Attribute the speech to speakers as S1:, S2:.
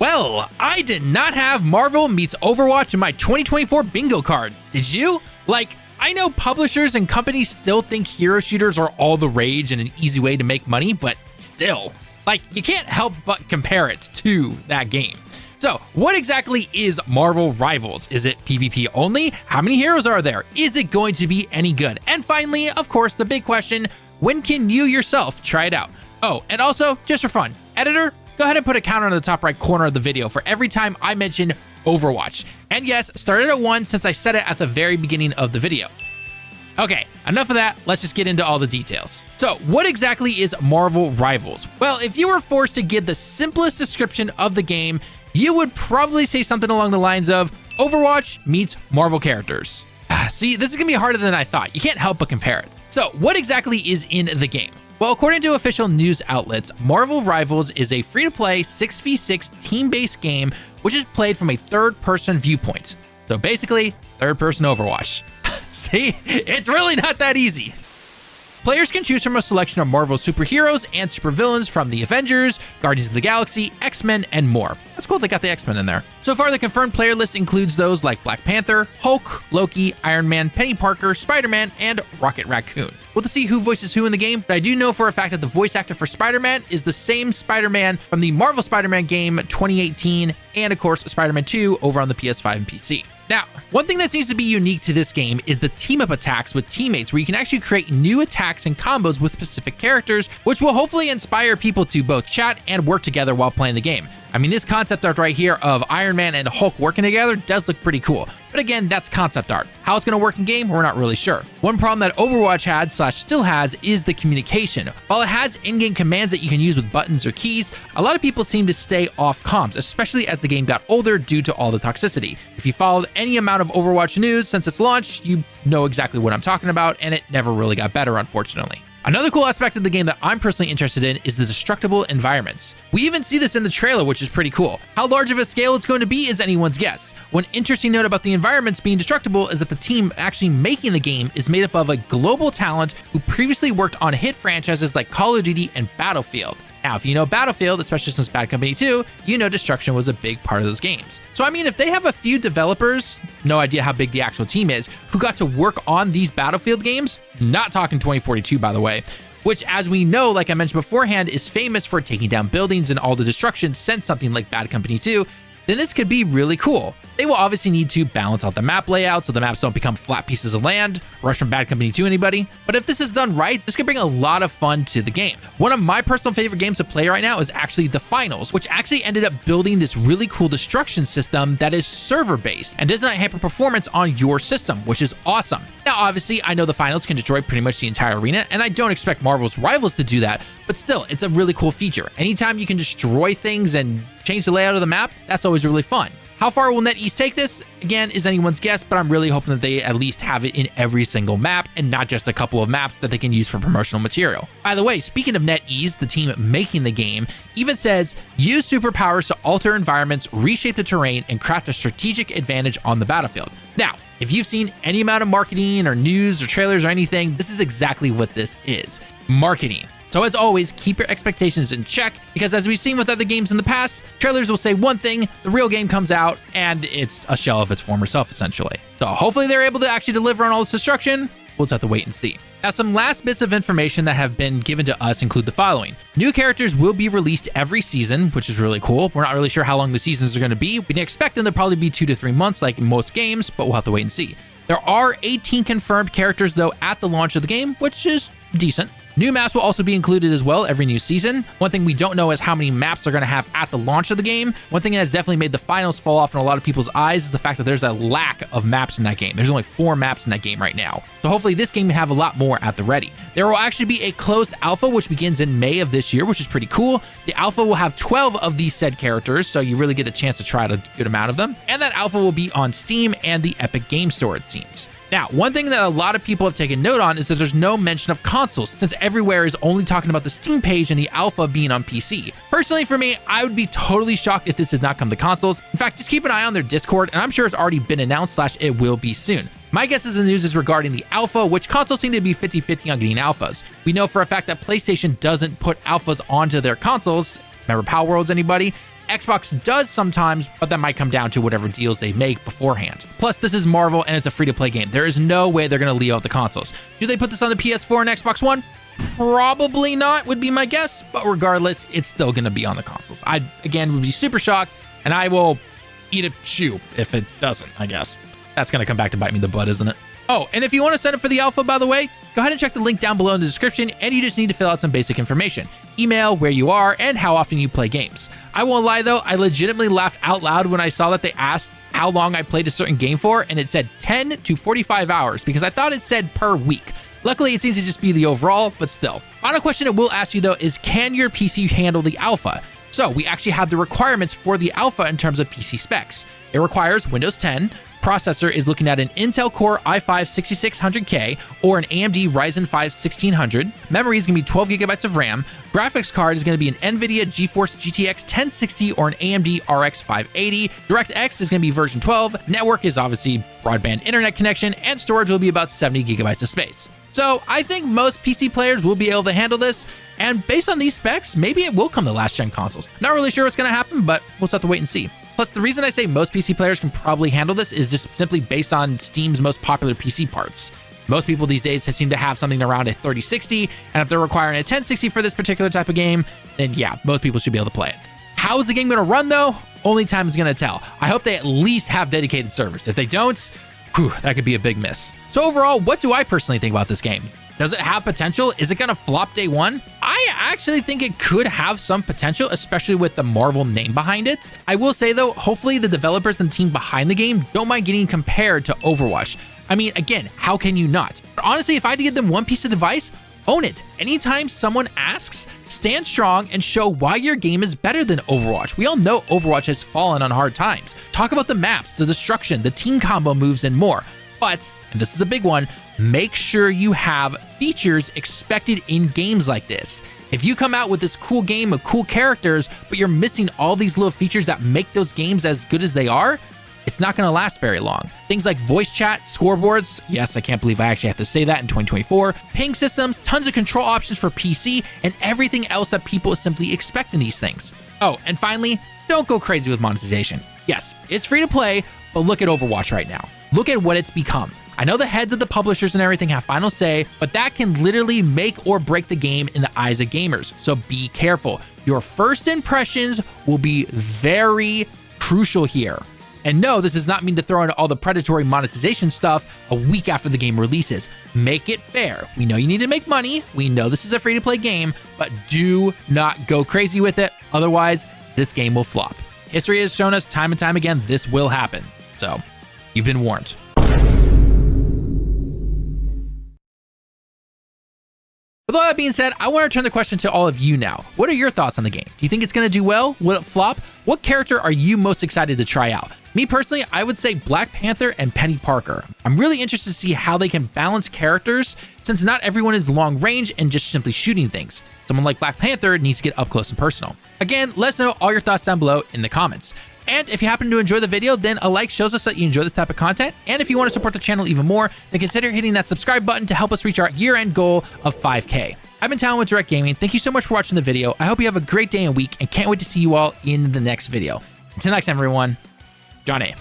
S1: Well, I did not have Marvel meets Overwatch in my 2024 bingo card. Did you? Like, I know publishers and companies still think hero shooters are all the rage and an easy way to make money, but still, like, you can't help but compare it to that game. So, what exactly is Marvel Rivals? Is it PvP only? How many heroes are there? Is it going to be any good? And finally, of course, the big question, when can you yourself try it out? Oh, and also, just for fun, editor, go ahead and put a counter on the top right corner of the video for every time I mention Overwatch. And yes, start it at 1 since I said it at the very beginning of the video. Okay, enough of that, let's just get into all the details. So, what exactly is Marvel Rivals? Well, if you were forced to give the simplest description of the game, you would probably say something along the lines of Overwatch meets Marvel characters. See, this is gonna be harder than I thought. You can't help but compare it. So, what exactly is in the game? Well, according to official news outlets, Marvel Rivals is a free-to-play 6v6 team-based game which is played from a third-person viewpoint. So basically, third-person Overwatch. See, it's really not that easy. Players can choose from a selection of Marvel superheroes and supervillains from the Avengers, Guardians of the Galaxy, X-Men, and more. That's cool they got the X-Men in there. So far, the confirmed player list includes those like Black Panther, Hulk, Loki, Iron Man, Penny Parker, Spider-Man, and Rocket Raccoon. We'll have to see who voices who in the game, but I do know for a fact that the voice actor for Spider-Man is the same Spider-Man from the Marvel Spider-Man game 2018, and of course, Spider-Man 2 over on the PS5 and PC. Now, one thing that seems to be unique to this game is the team-up attacks with teammates, where you can actually create new attacks and combos with specific characters, which will hopefully inspire people to both chat and work together while playing the game. I mean, this concept art right here of Iron Man and Hulk working together does look pretty cool. But again, that's concept art. How it's going to work in game, we're not really sure. One problem that Overwatch had / still has is the communication. While it has in-game commands that you can use with buttons or keys, a lot of people seem to stay off comms, especially as the game got older due to all the toxicity. If you followed any amount of Overwatch news since its launch, you know exactly what I'm talking about, and it never really got better, unfortunately. Another cool aspect of the game that I'm personally interested in is the destructible environments. We even see this in the trailer, which is pretty cool. How large of a scale it's going to be is anyone's guess. One interesting note about the environments being destructible is that the team actually making the game is made up of a global talent who previously worked on hit franchises like Call of Duty and Battlefield. Now, if you know Battlefield, especially since Bad Company 2, you know destruction was a big part of those games. So I mean, if they have a few developers, no idea how big the actual team is, who got to work on these Battlefield games, not talking 2042 by the way, which as we know, like I mentioned beforehand, is famous for taking down buildings and all the destruction since something like Bad Company 2, then this could be really cool. They will obviously need to balance out the map layout so the maps don't become flat pieces of land. Rush from Bad Company 2, anybody? But if this is done right, this could bring a lot of fun to the game. One of my personal favorite games to play right now is actually The Finals, which actually ended up building this really cool destruction system that is server-based and does not hamper performance on your system, which is awesome. Now, obviously, I know The Finals can destroy pretty much the entire arena, and I don't expect Marvel's Rivals to do that, but still, it's a really cool feature. Anytime you can destroy things and change the layout of the map, that's always really fun. How far will NetEase take this? Again, is anyone's guess, but I'm really hoping that they at least have it in every single map and not just a couple of maps that they can use for promotional material. By the way, speaking of NetEase, the team making the game even says, use superpowers to alter environments, reshape the terrain, and craft a strategic advantage on the battlefield. Now, if you've seen any amount of marketing or news or trailers or anything, this is exactly what this is. Marketing. So as always, keep your expectations in check, because as we've seen with other games in the past, trailers will say one thing, the real game comes out, and it's a shell of its former self, essentially. So hopefully they're able to actually deliver on all this destruction. We'll just have to wait and see. Now, some last bits of information that have been given to us include the following. New characters will be released every season, which is really cool. We're not really sure how long the seasons are going to be. We can expect them to probably be 2 to 3 months like in most games, but we'll have to wait and see. There are 18 confirmed characters, though, at the launch of the game, which is decent. New maps will also be included as well every new season. One thing we don't know is how many maps they're going to have at the launch of the game. One thing that has definitely made the finals fall off in a lot of people's eyes is the fact that there's a lack of maps in that game. There's only 4 maps in that game right now. So hopefully this game can have a lot more at the ready. There will actually be a closed alpha, which begins in May of this year, which is pretty cool. The alpha will have 12 of these said characters, so you really get a chance to try a good amount of them. And that alpha will be on Steam and the Epic Game Store, it seems. Now, one thing that a lot of people have taken note on is that there's no mention of consoles, since everywhere is only talking about the Steam page and the alpha being on PC. Personally, for me, I would be totally shocked if this did not come to consoles. In fact, just keep an eye on their Discord, and I'm sure it's already been announced / it will be soon. My guess is the news is regarding the alpha, which consoles seem to be 50-50 on getting alphas. We know for a fact that PlayStation doesn't put alphas onto their consoles. Remember Pal Worlds, anybody? Xbox does sometimes, but that might come down to whatever deals they make beforehand. Plus, this is Marvel and it's a free-to-play game. There is no way they're going to leave out the consoles. Do they put this on the PS4 and Xbox One? Probably not, would be my guess, but regardless, it's still going to be on the consoles. I, again, would be super shocked, and I will eat a shoe if it doesn't, I guess. That's going to come back to bite me in the butt, isn't it? Oh, and if you want to sign up for the alpha, by the way, go ahead and check the link down below in the description, and you just need to fill out some basic information. Email, where you are, and how often you play games. I won't lie though, I legitimately laughed out loud when I saw that they asked how long I played a certain game for, and it said 10 to 45 hours, because I thought it said per week. Luckily, it seems to just be the overall, but still. Final question it will ask you though is, can your PC handle the alpha? So we actually have the requirements for the alpha in terms of PC specs. It requires Windows 10, processor is looking at an Intel Core i5-6600K or an AMD Ryzen 5 1600. Memory is going to be 12 gigabytes of RAM. Graphics card is going to be an NVIDIA GeForce GTX 1060 or an AMD RX 580. DirectX is going to be version 12. Network is obviously broadband internet connection, and storage will be about 70 gigabytes of space. So I think most PC players will be able to handle this, and based on these specs, maybe it will come to last-gen consoles. Not really sure what's going to happen, but we'll just have to wait and see. Plus, the reason I say most PC players can probably handle this is just simply based on Steam's most popular PC parts. Most people these days seem to have something around a 3060, and if they're requiring a 1060 for this particular type of game, then yeah, most people should be able to play it. How is the game going to run though? Only time is going to tell. I hope they at least have dedicated servers. If they don't, whew, that could be a big miss. So overall, what do I personally think about this game? Does it have potential? Is it going to flop day one? I actually think it could have some potential, especially with the Marvel name behind it. I will say though, hopefully the developers and team behind the game don't mind getting compared to Overwatch. I mean, again, how can you not? But honestly, if I had to give them one piece of advice, own it. Anytime someone asks, stand strong and show why your game is better than Overwatch. We all know Overwatch has fallen on hard times. Talk about the maps, the destruction, the team combo moves, and more. But, and this is the big one, make sure you have features expected in games like this. If you come out with this cool game of cool characters, but you're missing all these little features that make those games as good as they are, it's not going to last very long. Things like voice chat, scoreboards, yes, I can't believe I actually have to say that in 2024, ping systems, tons of control options for PC, and everything else that people simply expect in these things. Oh, and finally, don't go crazy with monetization. Yes, it's free to play, but look at Overwatch right now. Look at what it's become. I know the heads of the publishers and everything have final say, but that can literally make or break the game in the eyes of gamers. So be careful. Your first impressions will be very crucial here. And no, this does not mean to throw in all the predatory monetization stuff a week after the game releases. Make it fair. We know you need to make money. We know this is a free-to-play game, but do not go crazy with it. Otherwise, this game will flop. History has shown us time and time again this will happen. So, you've been warned. With all that being said, I want to turn the question to all of you now. What are your thoughts on the game? Do you think it's going to do well? Will it flop? What character are you most excited to try out? Me personally, I would say Black Panther and Penny Parker. I'm really interested to see how they can balance characters, since not everyone is long range and just simply shooting things. Someone like Black Panther needs to get up close and personal. Again, let us know all your thoughts down below in the comments. And if you happen to enjoy the video, then a like shows us that you enjoy this type of content. And if you want to support the channel even more, then consider hitting that subscribe button to help us reach our year-end goal of 5K. I've been Tallen with Direct Gaming. Thank you so much for watching the video. I hope you have a great day and week, and can't wait to see you all in the next video. Until next time, everyone, John A.